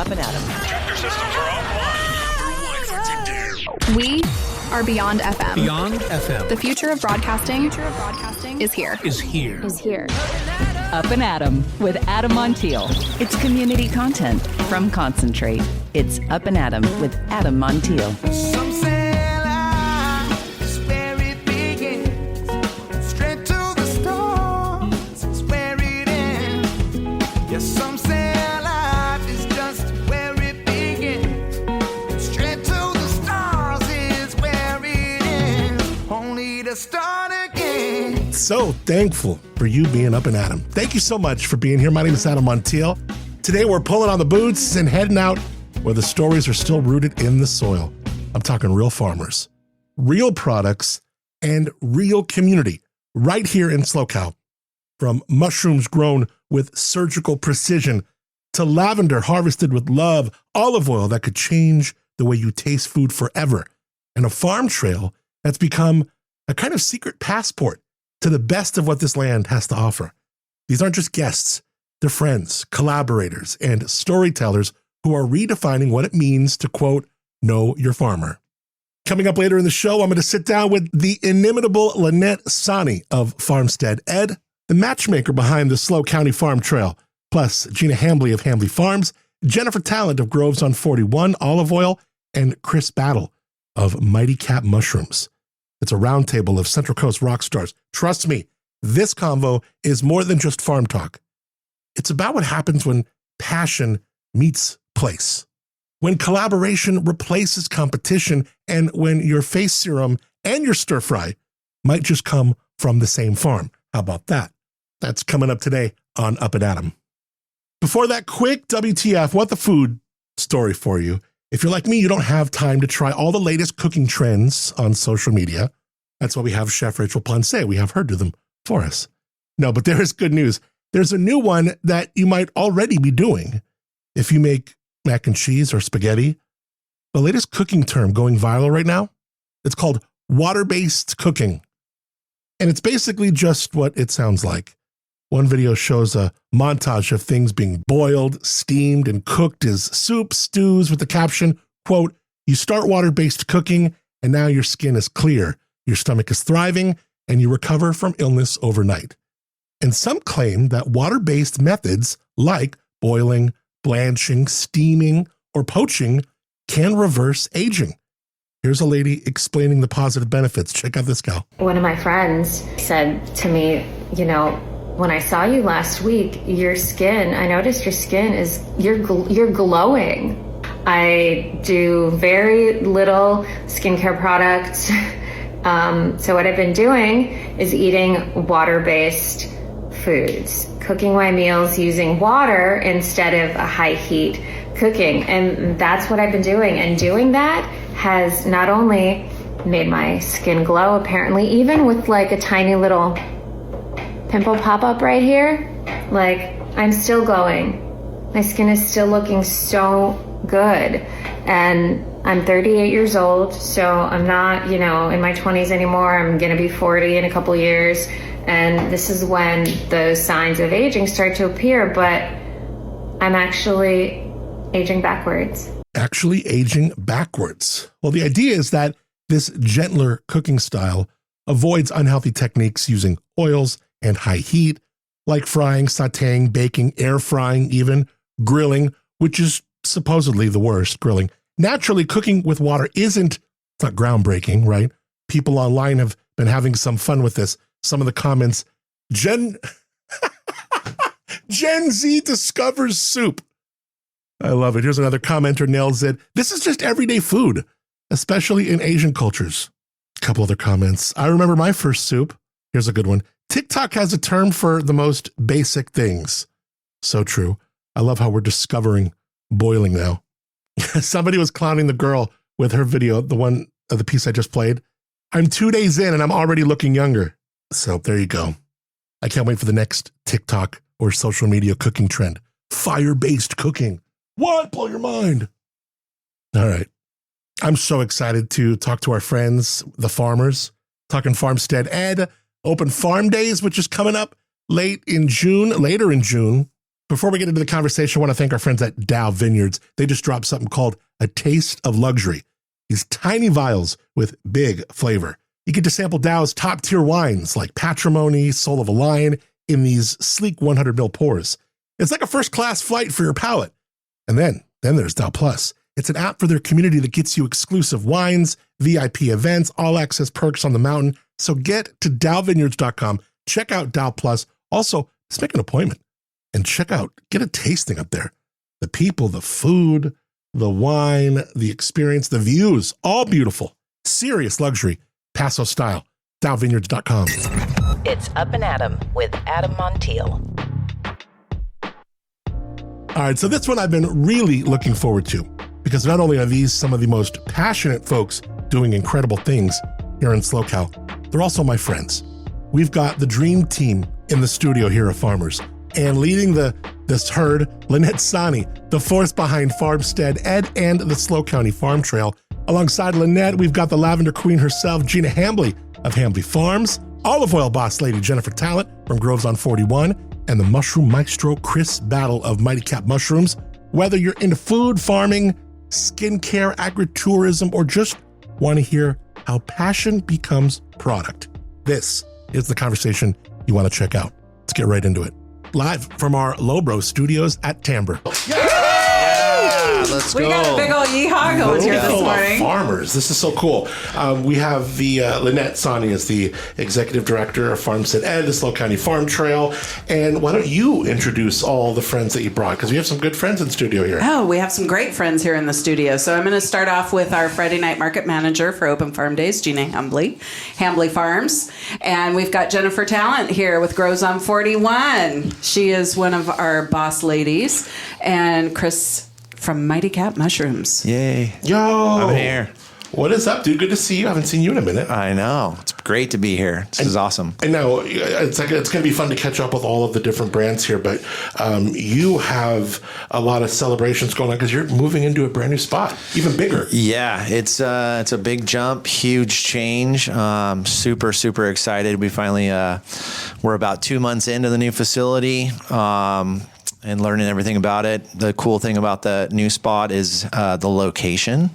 Up+Adam. Tractor systems are offline. We are Beyond FM. Beyond FM. The future of broadcasting is here. Up+Adam with Adam Montiel. It's community content from Concentrate. It's Up+Adam with Adam Montiel. Some say life is where it begins. Straight to the stars is where it ends. Yes, some say life is just where it begins. Straight to the stars is where it ends. Only to start again. So thankful for you being Up+Adam. Thank you so much for being here. My name is Adam Montiel. Today we're pulling on the boots and heading out where the stories are still rooted in the soil. I'm talking real farmers, real products, and real community right here in SLO CAL. From mushrooms grown with surgical precision to lavender harvested with love, olive oil that could change the way you taste food forever, and a farm trail that's become a kind of secret passport to the best of what this land has to offer. These aren't just guests, they're friends, collaborators, and storytellers who are redefining what it means to, quote, know your farmer. Coming up later in the show, I'm going to sit down with the inimitable Lynette Sani of Farmstead Ed, the matchmaker behind the SLO County Farm Trail, plus Gina Hambley of Hambley Farms, Jennifer Talent of Groves on 41 Olive Oil, and Chris Battle of Mighty Cap Mushrooms. It's a roundtable of Central Coast rock stars. Trust me, this convo is more than just farm talk. It's about what happens when passion meets place, when collaboration replaces competition, and when your face serum and your stir fry might just come from the same farm. How about that? That's coming up today on Up+Adam. Before that, quick WTF, what the food story for you. If you're like me, you don't have time to try all the latest cooking trends on social media. That's why we have Chef Rachel Ponce. We have her do them for us. No, but there is good news. There's a new one that you might already be doing. If you make mac and cheese or spaghetti, the latest cooking term going viral right now, it's called water-based cooking. And it's basically just what it sounds like. One video shows a montage of things being boiled, steamed, and cooked as soup, stews with the caption, quote, you start water-based cooking and now your skin is clear, your stomach is thriving, and you recover from illness overnight. And some claim that water-based methods like boiling, blanching, steaming, or poaching can reverse aging. Here's a lady explaining the positive benefits. Check out this gal. One of my friends said to me, you know, when I saw you last week, your skin, I noticed your skin is, you're glowing. I do very little skincare products. So what I've been doing is eating water-based foods, cooking my meals using water instead of a high heat cooking. And that's what I've been doing. And doing that has not only made my skin glow, apparently, even with like a tiny little pimple pop up right here, like I'm still glowing. My skin is still looking so good. And I'm 38 years old, so I'm not, you know, in my 20s anymore. I'm gonna be 40 in a couple years. And this is when those signs of aging start to appear, but I'm actually aging backwards. Actually aging backwards. Well, the idea is that this gentler cooking style avoids unhealthy techniques using oils and high heat, like frying, sauteing, baking, air frying, even grilling, which is supposedly the worst, grilling. Naturally, cooking with water it's not groundbreaking, right? People online have been having some fun with this. Some of the comments, Gen Z discovers soup. I love it. Here's another commenter nails it. This is just everyday food, especially in Asian cultures. A couple other comments. I remember my first soup. Here's a good one. TikTok has a term for the most basic things. So true. I love how we're discovering boiling now. Somebody was clowning the girl with her video, the piece I just played. I'm 2 days in and I'm already looking younger. So there you go. I can't wait for the next TikTok or social media cooking trend. Fire-based cooking. What? Blow your mind. All right. I'm so excited to talk to our friends, the farmers, talking Farmstead Ed, Open Farm Days, which is coming up later in June, Before we get into the conversation, I want to thank our friends at Dow Vineyards. They just dropped something called A Taste of Luxury. These tiny vials with big flavor. You get to sample Dow's top-tier wines like Patrimony, Soul of a Lion in these sleek 100 ml pours. It's like a first-class flight for your palate. And then there's Dow Plus. It's an app for their community that gets you exclusive wines, VIP events, all-access perks on the mountain. So get to dowvineyards.com, check out Dow Plus. Also, just make an appointment and get a tasting up there. The people, the food, the wine, the experience, the views, all beautiful. Serious luxury, Paso style. dowvineyards.com. It's Up and Adam with Adam Montiel. All right, so this one I've been really looking forward to because not only are these some of the most passionate folks doing incredible things here in SLO CAL, they're also my friends. We've got the dream team in the studio here at Farmers, and leading this herd, Lynette Sani, the force behind Farmstead Ed and the SLO County Farm Trail. Alongside Lynette, we've got the Lavender Queen herself, Gina Hambly of Hambly Farms, olive oil boss lady Jennifer Talent from Groves on 41, and the mushroom maestro Chris Battle of Mighty Cap Mushrooms. Whether you're into food, farming, skincare, agritourism, or just want to hear how passion becomes product, this is the conversation you want to check out. Let's get right into it. Live from our LoBro studios at Timbre. Let's go. We got a big old yeehaw going here this morning. Farmers. This is so cool. We have the Lynette Sani is the executive director of Farmstead Ed, the SLO County Farm Trail. And why don't you introduce all the friends that you brought? Because we have some good friends in studio here. Oh, we have some great friends here in the studio. So I'm going to start off with our Friday night market manager for Open Farm Days, Gina Hambly Farms. And we've got Jennifer Talent here with Grows on 41. She is one of our boss ladies. And Chris from Mighty Cap Mushrooms. Yay. Yo. I'm here. What is up, dude? Good to see you. I haven't seen you in a minute. I know. It's great to be here. This is awesome. I know. It's going to be fun to catch up with all of the different brands here, but you have a lot of celebrations going on because you're moving into a brand new spot, even bigger. Yeah, it's a big jump, huge change. Super, super excited. We finally, we're about 2 months into the new facility. And learning everything about it. The cool thing about the new spot is the location.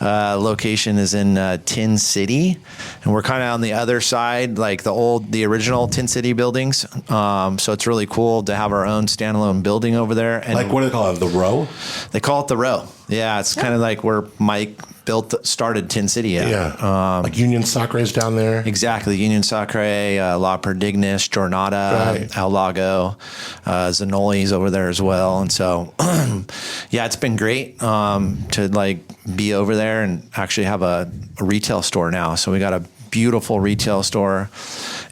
Location is in Tin City, and we're kind of on the other side, like the original Tin City buildings. So it's really cool to have our own standalone building over there. And Like, what do they call it? The Row? They call it the Row. Yeah, it's kind of like where Mike started Tin City at. Yeah. Like Union Sacre is down there. Exactly. Union Sacre, La Perdignus, Jornada, El Lago, Zanoli's over there as well. And so, yeah, it's been great to be over there and actually have a retail store now. So we got a beautiful retail store.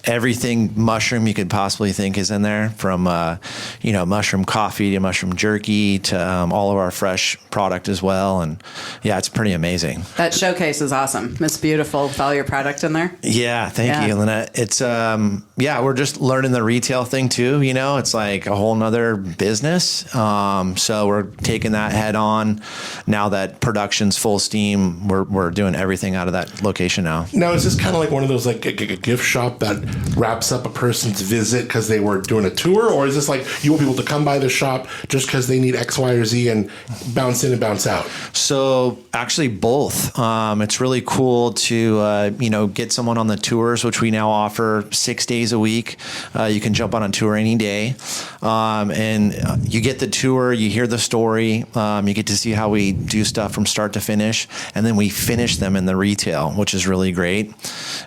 Everything mushroom you could possibly think is in there, from mushroom coffee to mushroom jerky to all of our fresh product as well. And yeah, it's pretty amazing. That showcase is awesome. It's beautiful with all your product in there. Yeah, thank you, Lynette. It's we're just learning the retail thing too. It's like a whole nother business. So we're taking that head on. Now that production's full steam, we're doing everything out of that location now. Now, is this kind of like one of those like a gift shop that wraps up a person's visit because they were doing a tour, or is this like you want people to come by the shop just because they need X, Y, or Z and bounce in and bounce out? So actually both. It's really cool to get someone on the tours, which we now offer 6 days a week. You can jump on a tour any day, and you get the tour, you hear the story, you get to see how we do stuff from start to finish, and then we finish them in the retail, which is really great.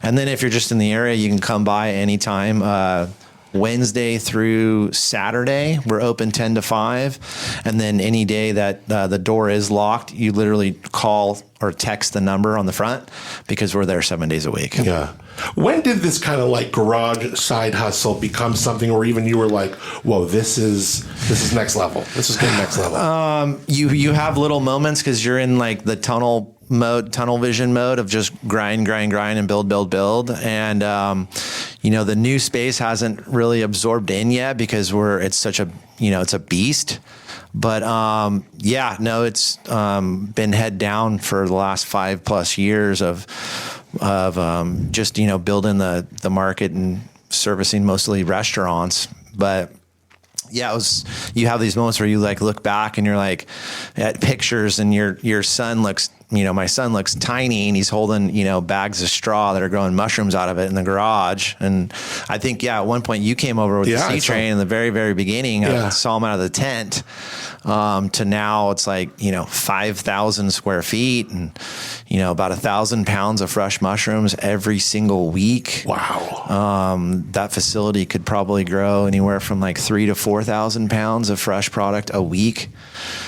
And then if you're just in the area, you can come by anytime. Wednesday through Saturday, we're open 10 to 5. And then any day that the door is locked, you literally call or text the number on the front because we're there 7 days a week. Yeah. When did this kind of like garage side hustle become something, or even you were like, whoa, this is next level. This is getting next level. You have little moments because you're in like the tunnel vision mode of just grind and build. And, the new space hasn't really absorbed in yet because it's such a, it's a beast. But, it's been head down for the last 5+ years of just, building the market and servicing mostly restaurants. But yeah, it was, you have these moments where you like look back and you're like at pictures and your son looks, my son looks tiny and he's holding, bags of straw that are growing mushrooms out of it in the garage. And I think, at one point you came over with the sea train in the very, very beginning. I saw him out of the tent, to now it's like, 5,000 square feet and, about 1,000 pounds of fresh mushrooms every single week. Wow. That facility could probably grow anywhere from like 3,000 to 4,000 pounds of fresh product a week.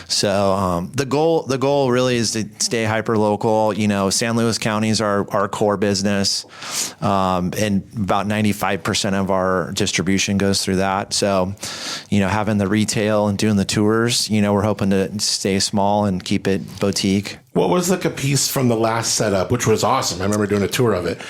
So, the goal really is to stay hyper local. San Luis County is our core business. And about 95% of our distribution goes through that. So, having the retail and doing the tours, we're hoping to stay small and keep it boutique. What was like a piece from the last setup, which was awesome? I remember doing a tour of it,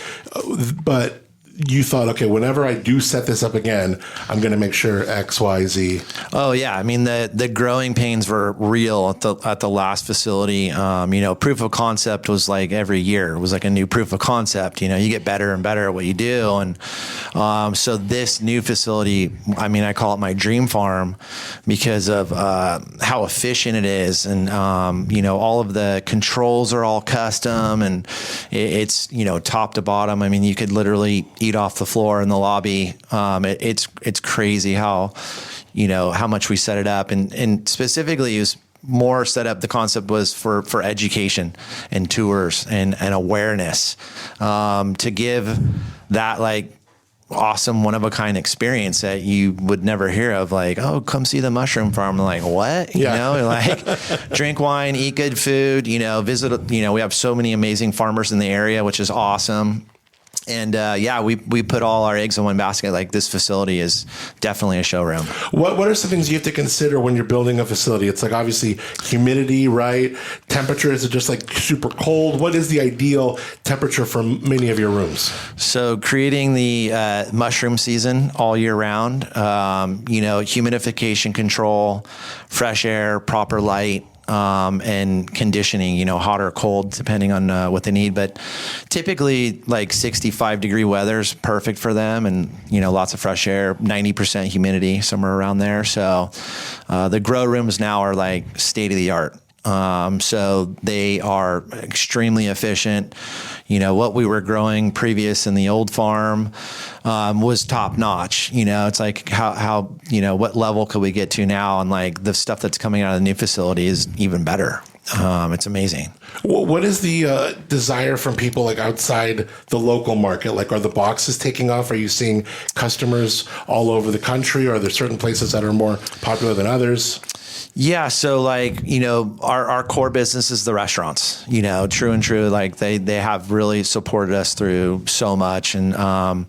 but you thought, okay, whenever I do set this up again, I'm going to make sure X, Y, Z. Oh yeah. I mean, the growing pains were real at the last facility. Proof of concept was like every year. It was like a new proof of concept. You get better and better at what you do. And so this new facility, I mean, I call it my dream farm because of how efficient it is. And, all of the controls are all custom and it's, top to bottom. I mean, you could literally eat off the floor in the lobby. It's crazy how much we set it up, and specifically is more set up. The concept was for education and tours and awareness, to give that like awesome one of a kind experience that you would never hear of, like, oh, come see the mushroom farm. I'm like, what? Like drink wine, eat good food, visit, we have so many amazing farmers in the area, which is awesome. And we put all our eggs in one basket. Like, this facility is definitely a showroom. What are some things you have to consider when you're building a facility? It's like obviously humidity, right? Temperature, is it just like super cold? What is the ideal temperature for many of your rooms? So creating the mushroom season all year round, humidification control, fresh air, proper light, and conditioning, hot or cold, depending on what they need. But typically like 65 degree weather is perfect for them. And, lots of fresh air, 90% humidity, somewhere around there. So the grow rooms now are like state of the art. So they are extremely efficient. What we were growing previous in the old farm, was top notch. It's like how, what level could we get to now? And like the stuff that's coming out of the new facility is even better. It's amazing. What is the desire from people like outside the local market? Like, are the boxes taking off? Are you seeing customers all over the country? Or are there certain places that are more popular than others? Yeah. So like, our core business is the restaurants, true and true. Like they have really supported us through so much. And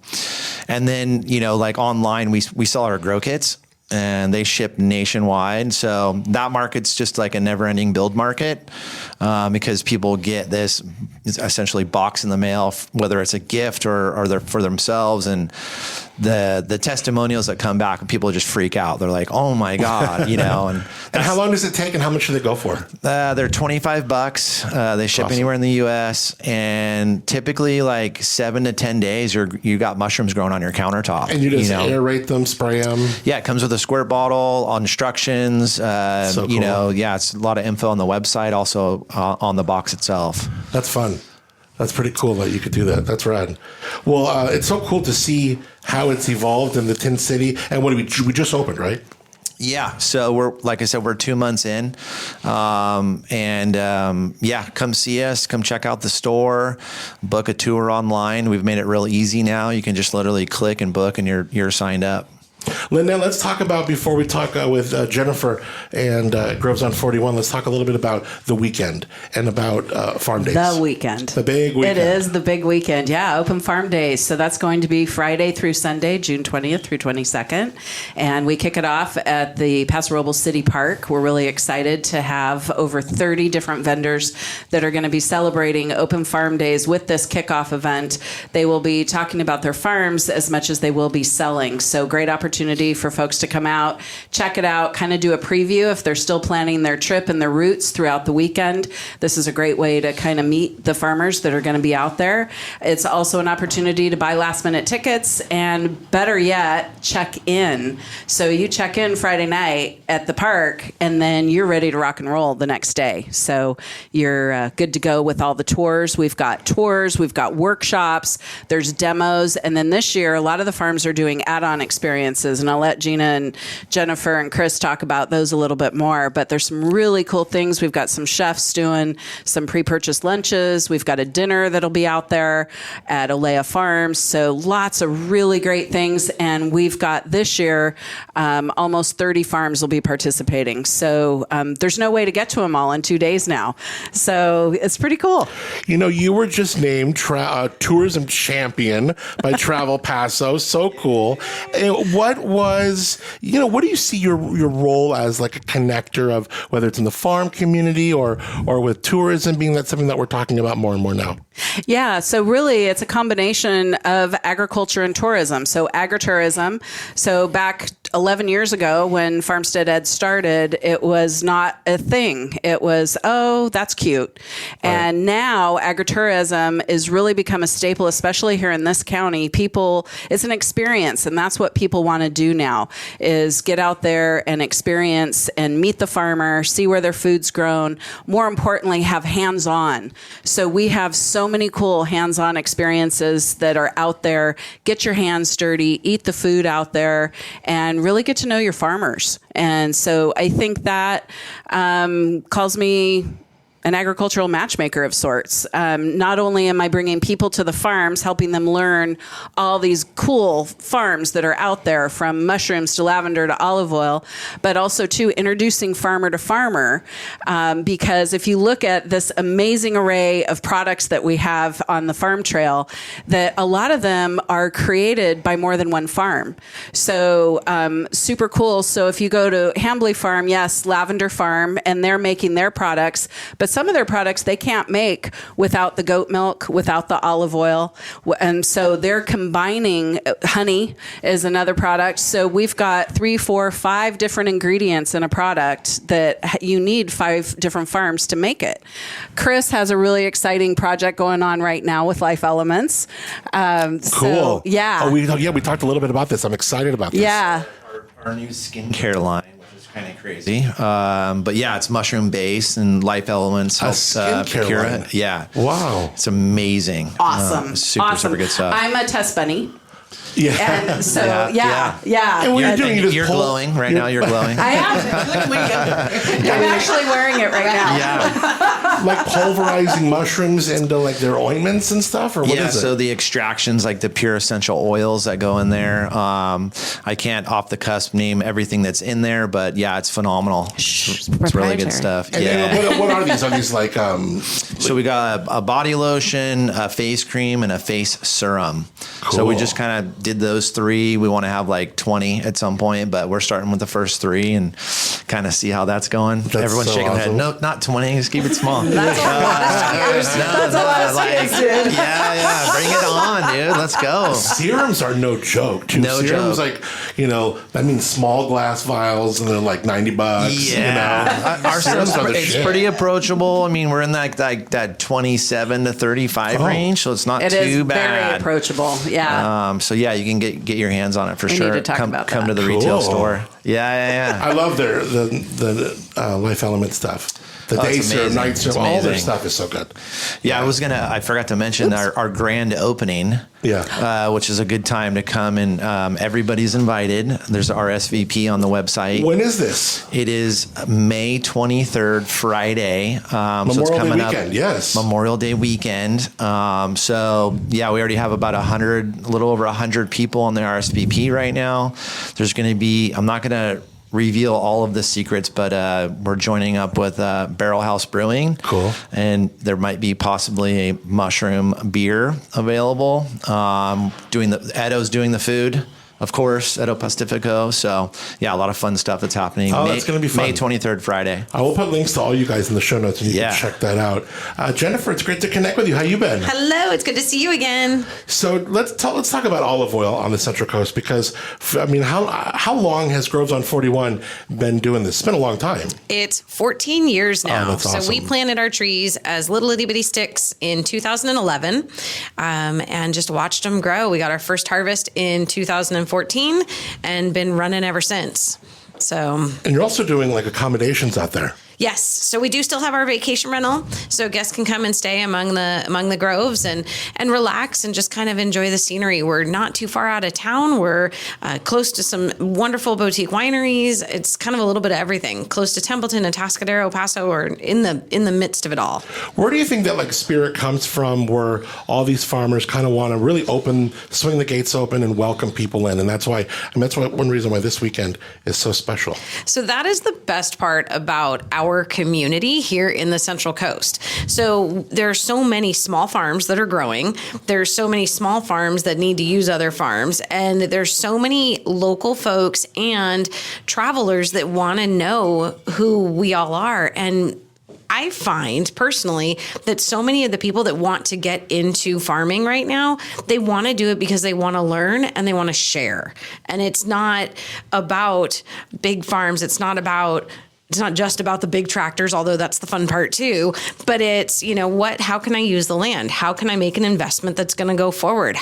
then, like online, we sell our grow kits and they ship nationwide. So that market's just like a never ending build market, because people get this essentially box in the mail, whether it's a gift or they're for themselves. And the testimonials that come back, people just freak out. They're like, oh my God, and how long does it take and how much do they go for? They're $25. They ship anywhere in the US, and typically like 7 to 10 days, you got mushrooms growing on your countertop. And you just aerate them, spray them. Yeah. It comes with a squirt bottle, instructions, so cool. It's a lot of info on the website, also on the box itself. That's fun. That's pretty cool that you could do that. That's rad. Well, it's so cool to see how it's evolved in the Tin City. And what we just opened, right? Yeah. So we're 2 months in. Come see us, come check out the store, book a tour online. We've made it real easy now. You can just literally click and book and you're signed up. Linda, let's talk about, before we talk with Jennifer and Groves on 41, let's talk a little bit about the weekend and about farm days. The weekend. The big weekend. It is the big weekend. Yeah, Open Farm Days. So that's going to be Friday through Sunday, June 20th through 22nd. And we kick it off at the Paso Robles City Park. We're really excited to have over 30 different vendors that are going to be celebrating Open Farm Days with this kickoff event. They will be talking about their farms as much as they will be selling. So great opportunity opportunity for folks to come out, check it out, kind of do a preview if they're still planning their trip and their routes throughout the weekend. This is a great way to kind of meet the farmers that are going to be out there. It's also an opportunity to buy last minute tickets, and better yet, check in. So you check in Friday night at the park, and then you're ready to rock and roll the next day. So you're good to go with all the tours. We've got tours, we've got workshops, there's demos, and then this year a lot of the farms are doing add-on experiences, and I'll let Gina and Jennifer and Chris talk about those a little bit more, but there's some really cool things. We've got some chefs doing some pre-purchased lunches. We've got a dinner that'll be out there at Olea Farms. So lots of really great things, and we've got this year almost 30 farms will be participating. So there's no way to get to them all in 2 days now. So it's pretty cool. You know, you were just named tourism champion by Travel Paso. So cool. What do you see your role as, like a connector of, whether it's in the farm community or with tourism, being that's something that we're talking about more and more now? Yeah, so really it's a combination of agriculture and tourism. So agritourism. So back 11 years ago when Farmstead Ed started, it was not a thing. It was, oh, that's cute. Right. And now agritourism has really become a staple, especially here in this county. It's an experience, and that's what people want to do now, is get out there and experience and meet the farmer, see where their food's grown. More importantly, have hands-on. So we have so many cool hands-on experiences that are out there. Get your hands dirty, eat the food out there, and really get to know your farmers. And so I think that calls me an agricultural matchmaker of sorts. Not only am I bringing people to the farms, helping them learn all these cool farms that are out there, from mushrooms to lavender to olive oil, but also too introducing farmer to farmer. Because if you look at this amazing array of products that we have on the farm trail, that a lot of them are created by more than one farm. So super cool. So if you go to Hambly Farm, yes, Lavender Farm, and they're making their products, but some of their products they can't make without the goat milk, without the olive oil. And so they're combining, honey is another product. So we've got 3, 4, 5 different ingredients in a product that you need 5 different farms to make it. Chris has a really exciting project going on right now with Life Elements. Cool. So, yeah. Oh, we talked a little bit about this. I'm excited about this. Yeah. Our new skincare line, kind of crazy, but yeah, it's mushroom based and Life Elements helps procure it. Yeah, wow, it's amazing, awesome, super good stuff. I'm a test bunny. Yeah. And so, yeah. And you're glowing right now. You're glowing. I am. I'm actually wearing it right now. Yeah. Like pulverizing mushrooms into like their ointments and stuff, or what is it? So the extractions, like the pure essential oils that go in there. I can't off the cusp name everything that's in there, but yeah, it's phenomenal. It's really good stuff. And what are these? Are these like? So we got a body lotion, a face cream, and a face serum. Cool. So we just kind of did those 3. We want to have like 20 at some point, but we're starting with the first 3 and kind of see how that's going. Everyone's so shaking their head. awesome. No, not 20. Just keep it small. That's a lot of SKUs, dude. Yeah. Bring it on, dude. Let's go. Serums are no joke, too. No Serums, joke. like, that means small glass vials and they're like $90. Yeah. Our serums stuff, are the it's shit. pretty approachable. I mean, we're in that 27 to 35 range, so it's not It too is bad. very approachable. Yeah. So yeah, you can get your hands on it for sure. need to talk come about come that. to the retail Cool. store. Yeah. I love the Life Element stuff. The day it's serum, amazing. night serum, It's all their amazing. stuff is so good. Yeah, I forgot to mention our grand opening. Yeah. Which is a good time to come, and everybody's invited. There's RSVP on the website. When is this? It is May 23rd, Friday. So it's Memorial coming Day up. weekend, yes. Memorial Day weekend. So yeah, we already have about a little over 100 people on the RSVP right now. There's going to be, I'm not going to reveal all of the secrets, but we're joining up with Barrel House Brewing. Cool. And there might be possibly a mushroom beer available. Edo's doing the food. of course, at El Pacifico. So, yeah, a lot of fun stuff that's happening. Oh, that's going to be fun. May 23rd, Friday. I will put links to all you guys in the show notes, and you can check that out. Jennifer, it's great to connect with you. How you been? Hello, it's good to see you again. So let's talk about olive oil on the Central Coast, because I mean, how long has Groves on 41 been doing this? It's been a long time. It's 14 years now. That's awesome. So we planted our trees as little itty bitty sticks in 2011, and just watched them grow. We got our first harvest in 2014 and been running ever since. So, and you're also doing like accommodations out there. Yes. So we do still have our vacation rental, so guests can come and stay among the groves and relax and just kind of enjoy the scenery. We're not too far out of town. We're close to some wonderful boutique wineries. It's kind of a little bit of everything. Close to Templeton, Atascadero, Paso, or in the midst of it all. Where do you think that like spirit comes from, where all these farmers kind of want to really swing the gates open and welcome people in? And that's one reason why this weekend is so special. So that is the best part about our community here in the Central Coast. So there are so many small farms that are growing. There's so many small farms that need to use other farms. And there's so many local folks and travelers that want to know who we all are. And I find personally that so many of the people that want to get into farming right now, they want to do it because they want to learn and they want to share. And it's not about big farms. It's not just about the big tractors, although that's the fun part too, but it's, how can I use the land? How can I make an investment that's going to go forward?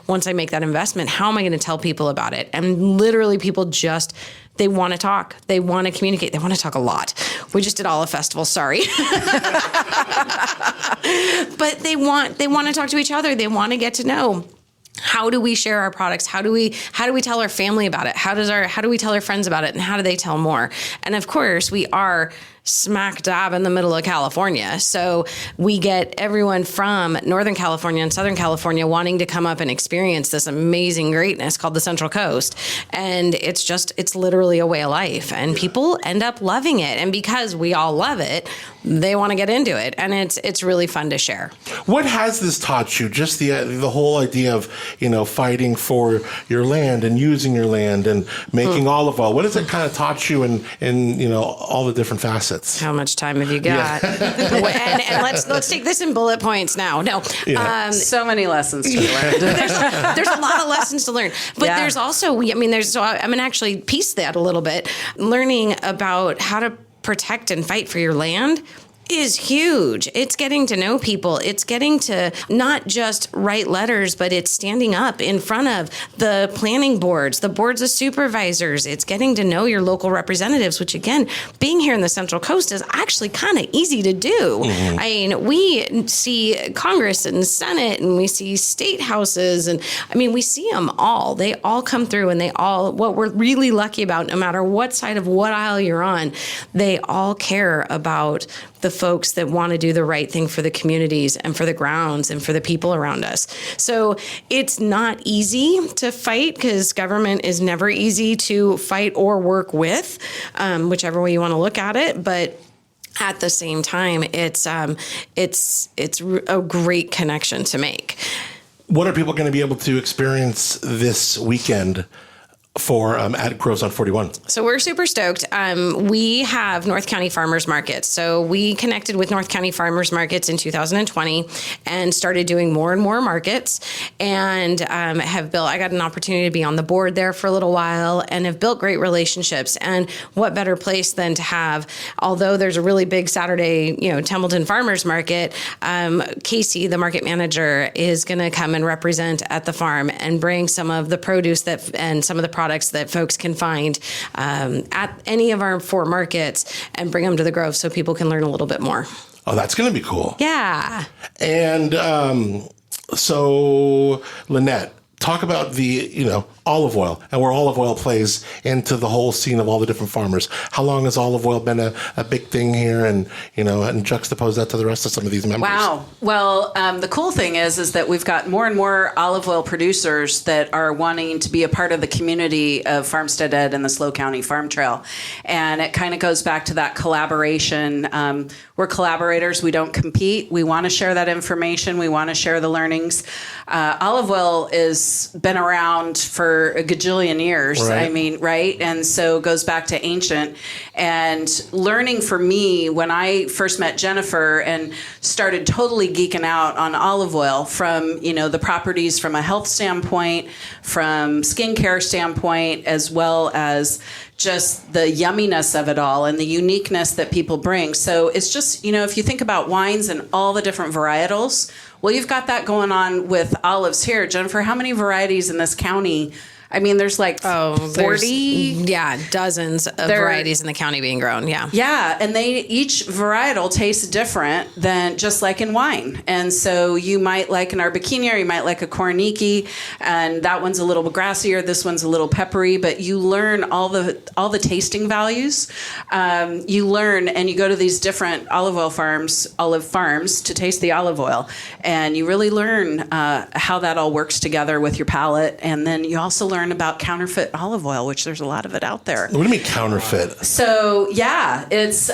Once I make that investment, how am I going to tell people about it? And literally people they want to talk. They want to communicate. They want to talk a lot. We just did Olive Festival, sorry. But they want to talk to each other. They want to get to know. How do we share our products? How do we tell our family about it? How do we tell our friends about it? And how do they tell more? And of course, we are smack dab in the middle of California. So we get everyone from Northern California and Southern California wanting to come up and experience this amazing greatness called the Central Coast. And it's literally a way of life. And people end up loving it. And because we all love it, they want to get into it. And it's really fun to share. What has this taught you? Just the whole idea of, fighting for your land and using your land and making olive oil. What has it kind of taught you in all the different facets? How much time have you got? Yeah. and let's take this in bullet points now. No. Yeah. So many lessons to learn. there's a lot of lessons to learn. But there's also, I'm going to actually piece that a little bit. Learning about how to protect and fight for your land is huge. It's getting to know people. It's getting to not just write letters, but it's standing up in front of the planning boards, the boards of supervisors. It's getting to know your local representatives, which again, being here in the Central Coast is actually kind of easy to do. Mm-hmm. I mean, we see Congress and Senate and we see state houses and we see them all. They all come through and what we're really lucky about, no matter what side of what aisle you're on, they all care about the folks that want to do the right thing for the communities and for the grounds and for the people around us. So it's not easy to fight because government is never easy to fight or work with, whichever way you want to look at it. But at the same time, it's a great connection to make. What are people going to be able to experience this weekend for at Groves on 41? So we're super stoked. We have North County Farmers Markets. So we connected with North County Farmers Markets in 2020 and started doing more and more markets and I got an opportunity to be on the board there for a little while and have built great relationships. And what better place than to have, although there's a really big Saturday, Templeton Farmers Market, Casey, the market manager, is going to come and represent at the farm and bring some of the produce and some of the products that folks can find at any of our 4 markets and bring them to the Grove so people can learn a little bit more. Oh, that's going to be cool. Yeah. And so, Lynette, talk about the, olive oil and where olive oil plays into the whole scene of all the different farmers. How long has olive oil been a big thing here, and and juxtapose that to the rest of some of these members? Wow. Well, the cool thing is that we've got more and more olive oil producers that are wanting to be a part of the community of Farmstead Ed and the SLO County Farm Trail. And it kind of goes back to that collaboration. We're collaborators. We don't compete. We want to share that information. We want to share the learnings. Olive oil is has been around for a gajillion years. Right. I mean, right? And so goes back to ancient. And learning for me, when I first met Jennifer and started totally geeking out on olive oil from, the properties from a health standpoint, from skincare standpoint, as well as just the yumminess of it all and the uniqueness that people bring. So it's just, if you think about wines and all the different varietals, well, you've got that going on with olives here. Jennifer, how many varieties in this county? I mean, there's like 40. Yeah, dozens of varieties in the county being grown. Yeah. Yeah, and each varietal tastes different than just like in wine. And so you might like an Arbequina, or you might like a Koroniki, and that one's a little grassier, this one's a little peppery, but you learn all the tasting values. You learn, and you go to these different olive farms to taste the olive oil, and you really learn how that all works together with your palate. And then you also learn about counterfeit olive oil, which there's a lot of it out there. What do you mean counterfeit? So yeah, it's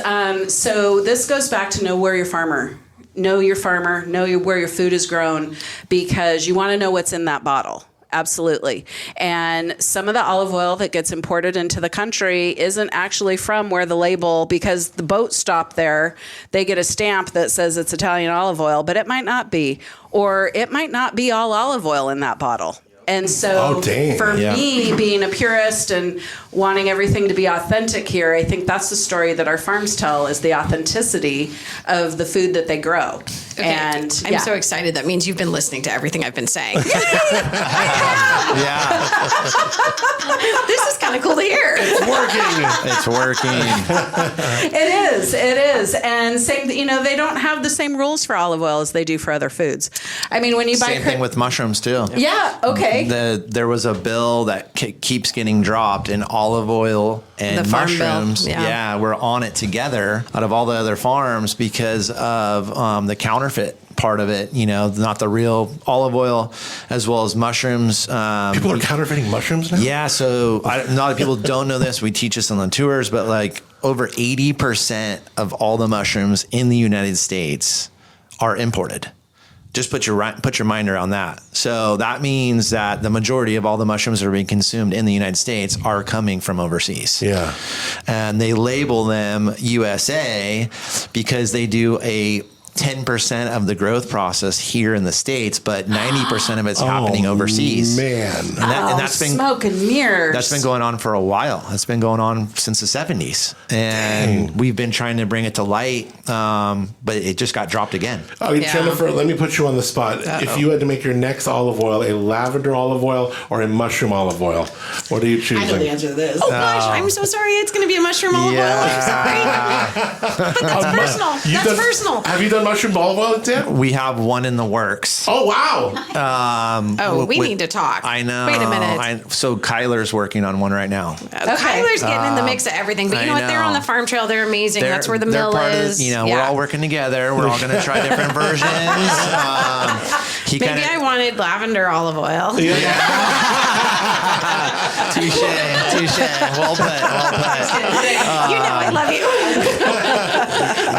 so this goes back to know your farmer, know where your food is grown, because you want to know what's in that bottle. Absolutely. And some of the olive oil that gets imported into the country isn't actually from where the label, because the boat stopped there, they get a stamp that says it's Italian olive oil, but it might not be, or it might not be all olive oil in that bottle. And so for me, being a purist and wanting everything to be authentic here, I think that's the story that our farms tell, is the authenticity of the food that they grow. Okay. And I'm so excited. That means you've been listening to everything I've been saying. Yeah. This is kind of cool to hear. It's working. It is. And same, they don't have the same rules for olive oil as they do for other foods. I mean, when you buy... Same thing with mushrooms, too. Yeah, okay. There was a bill that keeps getting dropped, and olive oil and mushrooms, we're on it together out of all the other farms because of the counterfeit part of it, not the real olive oil, as well as mushrooms. People are counterfeiting mushrooms now? Yeah, so a lot of people don't know this. We teach this on the tours, but like over 80% of all the mushrooms in the United States are imported. Just put your mind around that. So that means that the majority of all the mushrooms that are being consumed in the United States are coming from overseas. Yeah. And they label them USA because they do a 10% of the growth process here in the States, but 90% of it's happening overseas. Man. And that's been smoke and mirrors. That's been going on for a while. It's been going on since the 70s. And we've been trying to bring it to light, but it just got dropped again. Jennifer, let me put you on the spot. If you had to make your next olive oil, a lavender olive oil or a mushroom olive oil, what are you choosing? I know the answer to this. Oh gosh, I'm so sorry. It's going to be a mushroom olive oil. I'm sorry. But that's personal. That's personal. Have you done mushroom olive oil, Tim? We have one in the works. Oh, wow. We need to talk. I know. Wait a minute. So Kyler's working on one right now. Kyler's getting in the mix of everything. But you know what? They're on the farm trail. They're amazing. That's where the mill is. We're all working together. We're all going to try different versions. Maybe I wanted lavender olive oil. Touche. Well put. I love you.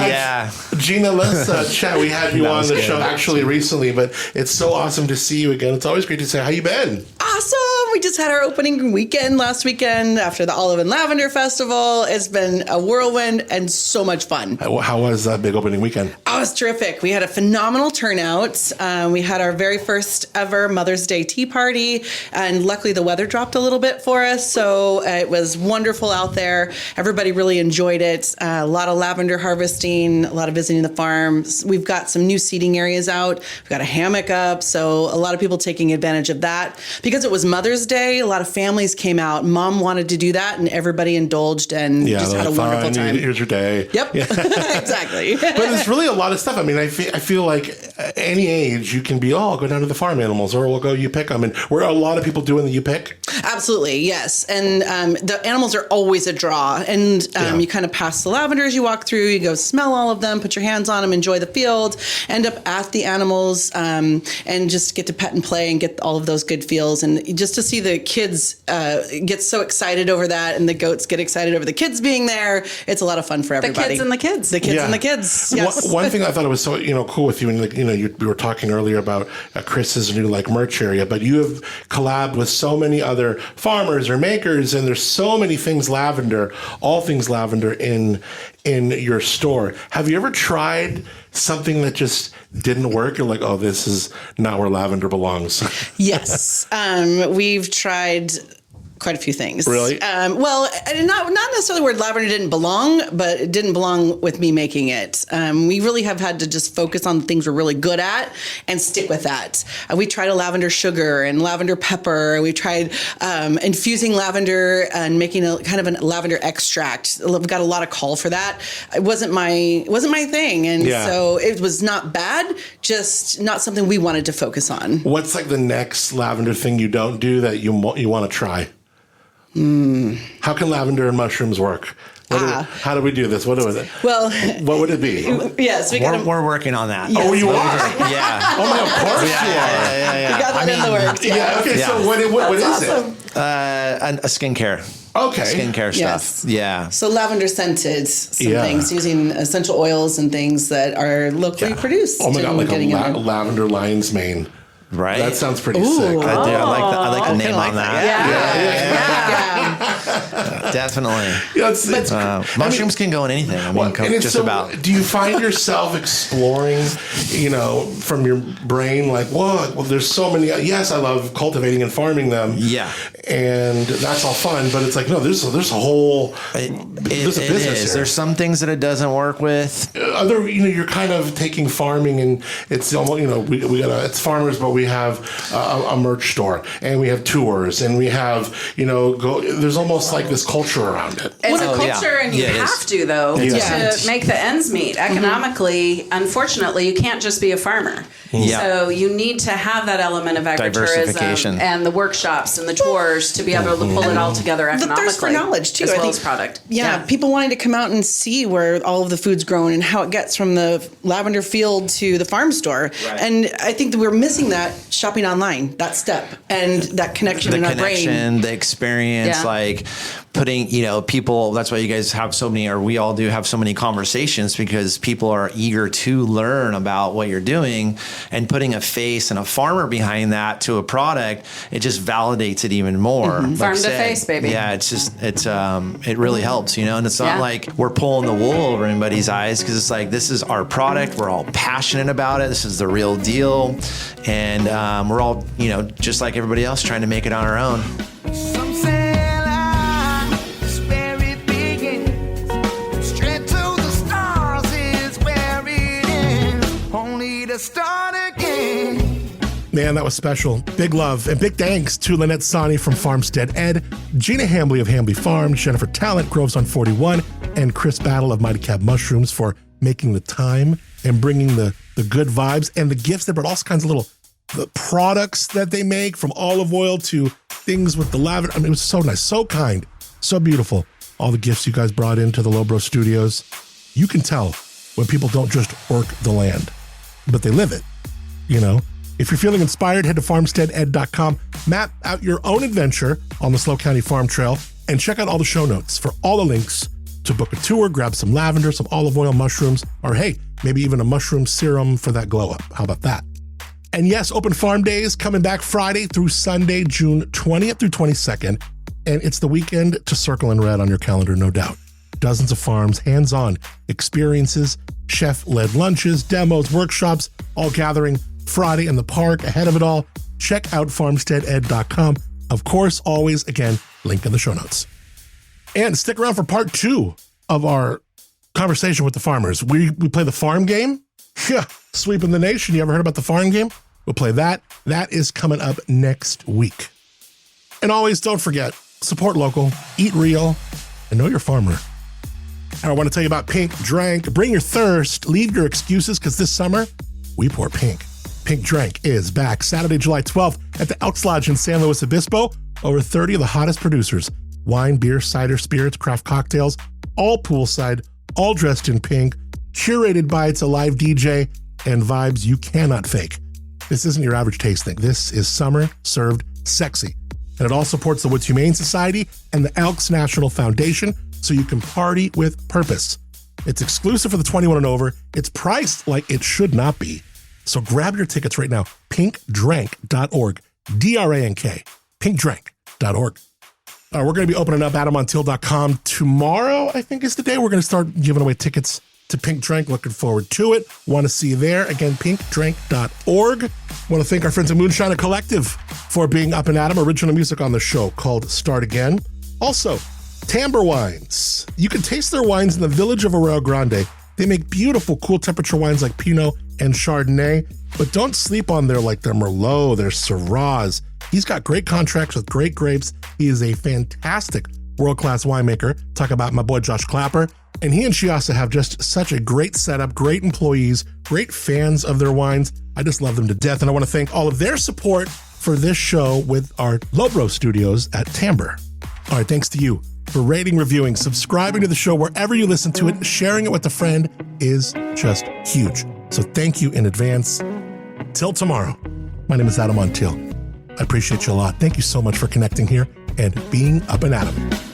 Yeah. Gina, let's chat. We had you on the show actually recently, but it's so awesome to see you again. It's always great to say, how you been? Awesome. We just had our opening weekend last weekend after the Olive and Lavender Festival. It's been a whirlwind and so much fun. How was that big opening weekend? Oh, it was terrific. We had a phenomenal turnout. We had our very first ever Mother's Day tea party, and luckily the weather dropped a little bit for us, so it was wonderful out there. Everybody really enjoyed it. A lot of lavender harvesting, a lot of visiting the farms. We've got some new seating areas out. We've got a hammock up, so a lot of people taking advantage of that. Because it was Mother's Day, a lot of families came out. Mom wanted to do that, and everybody indulged and just had a wonderful time. Here's your day. Yep, exactly. But it's really a lot of stuff. I mean, I feel like at any age you can be, I'll go down to the farm animals, or we'll go you pick them. And were a lot of people doing the you pick? Absolutely, yes. And the animals are always a draw. And you kind of pass the lavender as you walk through. You go smell all of them, put your hands on them, enjoy the field, end up at the animals, and just get to pet and play and get all of those good feels. And just to see see the kids get so excited over that, and the goats get excited over the kids being there. It's a lot of fun for everybody. The kids and the kids. The kids Yeah. and the kids. Yes. One thing I thought it was so cool with you, and you were talking earlier about Chris's new merch area, but you have collabed with so many other farmers or makers, and there's so many things lavender, all things lavender in your store. Have you ever tried something that just didn't work? You're like, oh, this is not where lavender belongs. Yes. We've tried quite a few things. Really? Well, not necessarily where lavender didn't belong, but it didn't belong with me making it. We really have had to just focus on the things we're really good at and stick with that. We tried a lavender sugar and lavender pepper. We tried infusing lavender and making a kind of a lavender extract. We've got a lot of call for that. It wasn't my thing, and so it was not bad. Just not something we wanted to focus on. What's like the next lavender thing you don't do that you want to try? How can lavender and mushrooms work? How do we do this? What is it? Well, what would it be? Yes, we're working on that. Oh, you are? Yeah. Oh, my, of course Yeah. we got that in the works. Yeah. Okay. Yeah. So what is awesome. it? A skincare. Okay. Skincare Yes. stuff. Yeah. So lavender scented things using essential oils and things that are locally produced. Oh my God, and like getting in there. a lavender lion's mane. Right. That sounds pretty sick. I do. I like the name on that. Yeah. Definitely. Yeah, Mushrooms can go in anything. I mean, and it's just so, about. Do you find yourself exploring, from your brain, like, well, there's so many. Yes, I love cultivating and farming them. Yeah. And that's all fun, but it's like, no, there's a whole. There's a business here. There's some things that it doesn't work with. You're kind of taking farming, and it's almost, we got it's farmers, but we have a merch store, and we have tours, and we have, there's almost like this culture around it. It's a culture, and you have to, though, to make the ends meet. Economically, unfortunately, you can't just be a farmer. Yeah. So you need to have that element of agritourism and the workshops and the tours to be able to pull it all together economically. The thirst for knowledge, too. As well as product. Yeah, people wanting to come out and see where all of the food's grown and how it gets from the lavender field to the farm store. Right. And I think that we're missing that shopping online, that step, and that connection in our brain. The experience, like putting, people, that's why you guys have so many, or we all do have so many conversations, because people are eager to learn about what you're doing, and putting a face and a farmer behind that to a product, it just validates it even more. Like Farm to face, baby. Yeah, it really helps, and it's not like we're pulling the wool over anybody's eyes, because it's like, this is our product. We're all passionate about it. This is the real deal. And we're all, just like everybody else, trying to make it on our own. Some say life is where it begins. Straight to the stars is where it ends. Only to start again. Man, that was special. Big love and big thanks to Lynette Sani from Farmstead Ed, Gina Hambley of Hambley Farms, Jennifer Talent, Groves on 41, and Chris Battle of Mighty Cab Mushrooms for making the time and bringing the good vibes and the gifts. They brought all kinds of the products that they make, from olive oil to things with the lavender. I mean, it was so nice, so kind, so beautiful. All the gifts you guys brought into the LoBro studios. You can tell when people don't just work the land, but they live it, If you're feeling inspired, head to farmsteaded.com, map out your own adventure on the SLO County Farm Trail, and check out all the show notes for all the links to book a tour, grab some lavender, some olive oil, mushrooms, or hey, maybe even a mushroom serum for that glow up. How about that? And yes, Open Farm Days coming back Friday through Sunday, June 20th through 22nd. And it's the weekend to circle in red on your calendar, no doubt. Dozens of farms, hands-on experiences, chef-led lunches, demos, workshops, all gathering Friday in the park. Ahead of it all, check out farmsteaded.com. Of course, always, again, link in the show notes. And stick around for part 2 of our conversation with the farmers. We play the farm game. Yeah, sweeping the nation. You ever heard about the farm game? We'll play that. That is coming up next week. And always, don't forget, support local, eat real, and know your farmer. And I want to tell you about Pink Drank. Bring your thirst, leave your excuses, because this summer, we pour pink. Pink Drank is back Saturday, July 12th at the Elks Lodge in San Luis Obispo. Over 30 of the hottest producers, wine, beer, cider, spirits, craft cocktails, all poolside, all dressed in pink, curated by a live DJ, and vibes you cannot fake. This isn't your average tasting. This is summer served sexy. And it all supports the Woods Humane Society and the Elks National Foundation, so you can party with purpose. It's exclusive for the 21 and over. It's priced like it should not be. So grab your tickets right now. pinkdrank.org. D-R-A-N-K. pinkdrank.org. We're going to be opening up AdamMontiel.com tomorrow, I think is the day. We're going to start giving away tickets to Pink Drank. Looking forward to it. Want to see you there. Again, pinkdrank.org. Want to thank our friends at Moonshiner Collective for being Up and Adam. Original music on the show called Start Again. Also, Timbre Wines. You can taste their wines in the village of Arroyo Grande. They make beautiful, cool temperature wines like Pinot and Chardonnay, but don't sleep on their Merlot, their Syrahs. He's got great contracts with great grapes. He is a fantastic world-class winemaker. Talk about my boy Josh Clapper. And he and she also have just such a great setup, great employees, great fans of their wines. I just love them to death. And I want to thank all of their support for this show with our LoBro studios at Timbre. All right, thanks to you for rating, reviewing, subscribing to the show wherever you listen to it. Sharing it with a friend is just huge. So thank you in advance. Till tomorrow, my name is Adam Montiel. I appreciate you a lot. Thank you so much for connecting here and being Up and Adam.